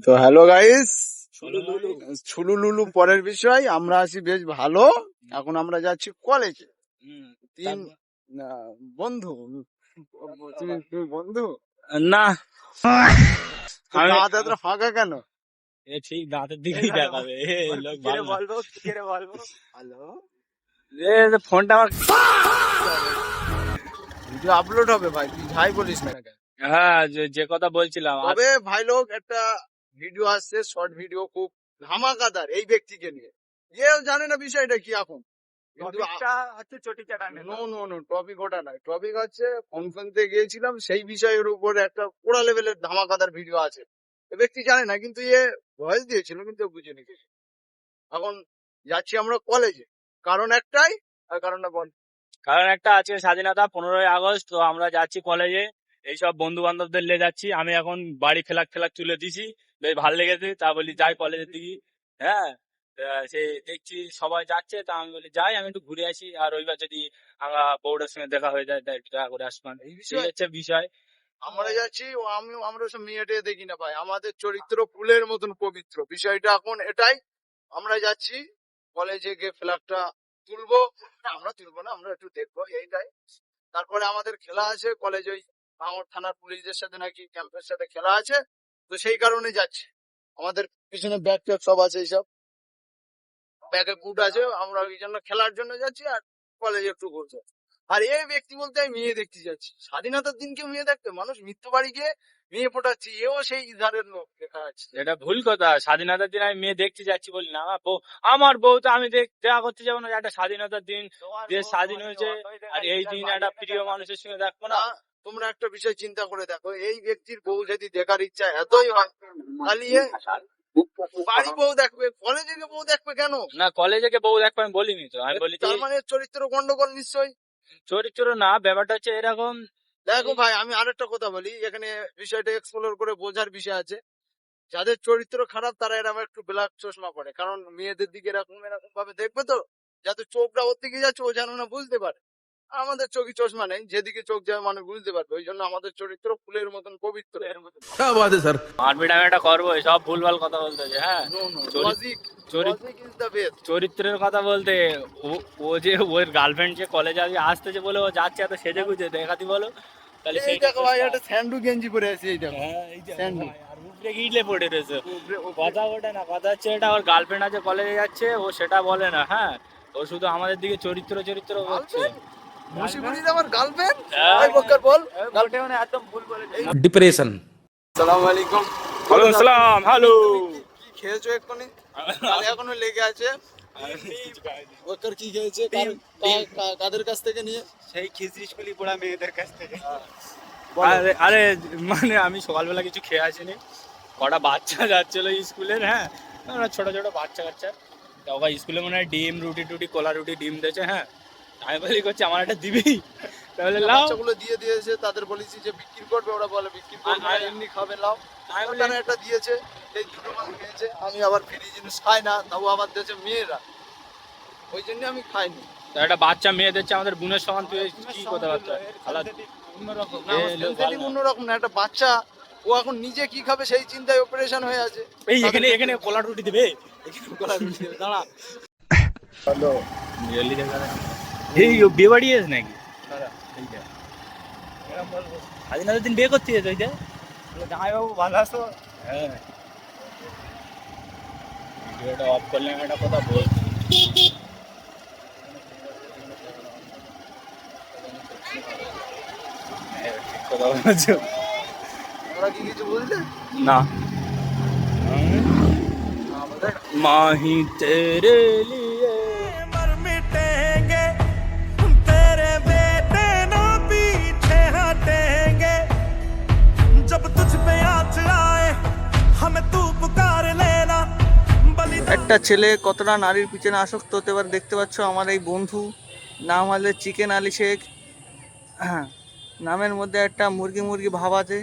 তো hello guys, ছুলুলুলু পরের বিষয়। আমরা আছি বেশ ভালো। এখন আমরা যাচ্ছি কলেজে। তিন বন্ধু। তুমি বন্ধু না, দাঁত এত ফাঁকা কেন? ঠিক দাঁতের দিকেই দেখাবে। লোক বলবো হ্যালো, ফোনটা আমার ভিডিও আপলোড হবে ভাই, তুই যাই বলিস না কেন। হ্যাঁ, যে কথা বলছিলাম তবে ভাই লোক একটা ভিডিও আসছে, শর্ট ভিডিও, খুব ধামাকাদার এই ব্যক্তিকে নিয়ে। কেউ জানে না বিষয়টা কি এখন। টপিক ওটা নয়, টপিক হচ্ছে কনফারেন্সে গিয়েছিলাম, সেই বিষয়ের উপর একটা পুরা লেভেলের ধামাকাদার ভিডিও আছে। এ ব্যক্তি জানে না, কিন্তু ভয়েস দিয়েছিল, কিন্তু বুঝে নিয়েছে। এখন যাচ্ছি আমরা কলেজে, কারণ একটাই। আর কারণটা বল। কারণ একটা আজকে স্বাধীনতা 15ই আগস্ট, তো আমরা যাচ্ছি কলেজে। এইসব বন্ধু বান্ধবদের নিয়ে যাচ্ছি। আমি এখন বাড়ি ফেলাক তুলে দিছি, বেশ ভালো লেগেছে। তা বলি যাই কলেজের দিকে। হ্যাঁ, সে দেখছি সবাই যাচ্ছে, তা আমি বলি যাই, আমি একটু ঘুরে আসি। আর ওইবার যদি আমরা বউটার সঙ্গে দেখা হয়ে যায়, তাই একটু দেখা করে আসবান। এই হচ্ছে বিষয়। আমরা যাচ্ছি, আমরা সব মেয়েটে দেখি না ভাই, আমাদের চরিত্র ফুলের মতন পবিত্র। বিষয়টা এখন এটাই, আমরা যাচ্ছি কলেজে গিয়ে ফ্ল্যাগটা তুলবো। আমরা তুলবো না, আমরা একটু দেখবো, এইটাই। তারপরে আমাদের খেলা আছে কলেজে, ওই ভাঙড় থানার পুলিশদের সাথে নাকি ক্যাম্পের সাথে খেলা আছে, তো সেই কারণে যাচ্ছি। আমাদের পিছনে ব্যাগ ট্যাগ সব আছে, এইসব ব্যাগে বুট আছে। আমরা ওই জন্য খেলার জন্য যাচ্ছি, আর কলেজে একটু ঘুরতে। আর এই ব্যক্তি বলতে আমি মেয়ে দেখতে যাচ্ছি। স্বাধীনতার দিনকে মেয়ে দেখতে মানুষ মৃত্যু বাড়ি গিয়ে মেয়ে ফোটাচ্ছে, এও সেই ইধারের লোক দেখা যাচ্ছে। এটা ভুল কথা। স্বাধীনতার দিন আমি মেয়ে দেখতে যাচ্ছি বলি না। আমার বউ তো আমি দেখা করতে যাবো না। একটা স্বাধীনতার দিন, দেশ স্বাধীন হয়েছে, আর এই দিন একটা প্রিয় মানুষের সঙ্গে দেখবো না। তোমরা একটা বিষয় চিন্তা করে দেখো, এই ব্যক্তির বউ যদি দেখার ইচ্ছা এতই হয়, খালি বাড়ি বউ দেখবে, কলেজে গিয়ে বউ দেখবে কেন? না, কলেজে গিয়ে বউ দেখবে আমি বলিনি তো। আমি বলি তার মানে চরিত্র গন্ডগোল নিশ্চয়ই। চরিত্র না, ব্যাপারটা হচ্ছে এরকম। দেখো ভাই, আমি আরেকটা কথা বলি, এখানে বিষয়টা এক্সপ্লোর করে বোঝার বিষয় আছে। যাদের চরিত্র খারাপ তারা এরকম একটু ব্ল্যাক চশমা পরে, কারণ মেয়েদের দিকে এরকম ভাবে দেখবে, তো যাতে চোখটা ওর দিকে যাচ্ছে ও যেন না বুঝতে পারে। আমাদের চোখে চশমা নেই, যেদিকে চোখ যাবে মানুষ বুঝতে পারবে। ওই জন্য আমাদের চরিত্র ফুলের মতন পবিত্র। মারপিট আমি একটা করবো, সব ভুলভাল কথা বলতেছে। হ্যাঁ, চরিত্রের কথা বলতে ও যে ওর গার্লফ্রেন্ড যে কলেজে আসতেছে বলে ও যাচ্ছে এত সেজে গুজে দেখাতি বলো, তাহলে সেই দেখো ভাই একটা স্যান্ডু গেঞ্জি পরে আছে। এই দেখো স্যান্ডু আর উপরে গিলে পড়ে রয়েছে। কথা ওটা না, কথা হচ্ছে এটা ওর গার্লফ্রেন্ড আছে কলেজে যাচ্ছে, ও সেটা বলে না। হ্যাঁ, ও শুধু আমাদের দিকে চরিত্র হচ্ছে। আমার গার্লফ্রেন্ড বল, গার্লফ্রেন্ড একদম ভুল বলেছে। ডিপ্রেশন। আসসালামু আলাইকুম। ওয়ালাইকুম আসসালাম। হ্যালো, কি খেয়েছো এক্ষুনি? এখনো লেগে আছে। কি খেয়েছে, কাদের কাছ থেকে নিয়ে? সেই খিচড়ি স্কুলি পড়া মেয়েদের কাছ থেকে। আরে মানে আমি সকালবেলা কিছু খেয়ে আসিনি। কটা বাচ্চা যাচ্ছিল স্কুলের। হ্যাঁ, ছোট ছোট বাচ্চা কাচ্চা, ওরা স্কুলে মনে হয় ডিম রুটি কলা রুটি ডিম দিয়েছে। হ্যাঁ, আমি বলি করছি আমার একটা দিবি, তাহলে লাও। বাচ্চাগুলো দিয়ে দিয়েছে, তাদের বলেছি যে বিক্রি করবে, ওরা বলে বিক্রি করবে না, এমনি খাবে, লাও। আমি বলি একটা দিয়েছে, এই দুটো মাল খেয়েছে। আমি আবার ফ্রি জিনিস খাই না, তাও আবার দিয়েছে মেয়েরা, ওই জন্য আমি খাইনি। একটা বাচ্চা মেয়ে দিচ্ছে আমাদের বোনের সমান, তুই কি কথাবার্তা? অন্যরকম না, একটা বাচ্চা, ও এখন নিজে কি খাবে সেই চিন্তায় অপারেশন হয়ে আছে। এই এখানে কলা রুটি দেবে, দাঁড়া। হ্যালো, এই বিয়ে বাড়ি আছে নাকি? স্বাধীনতার দিন বিয়ে করতে যেত ওইটা। জামাইবাবু ভালো আছো? হ্যাঁ, ভিডিওটা অফ করলে আমি একটা কথা বলছি। কথা বলছো তোমরা কি কিছু বলতে না? माही तेरे लिए मर मिटेंगे, तेरे बेटे ना पीछे हटेंगे, जब तुझ पे आँच आए हमें तू पुकार लेना। একটা ছেলে কতটা নারীর পিছনে আসক্ত হতে পারে দেখতে পাচ্ছ। আমার এই বন্ধু, নাম হলে চিকেন আলী শেখ। নামের মধ্যে একটা মুরগি ভাব আছে।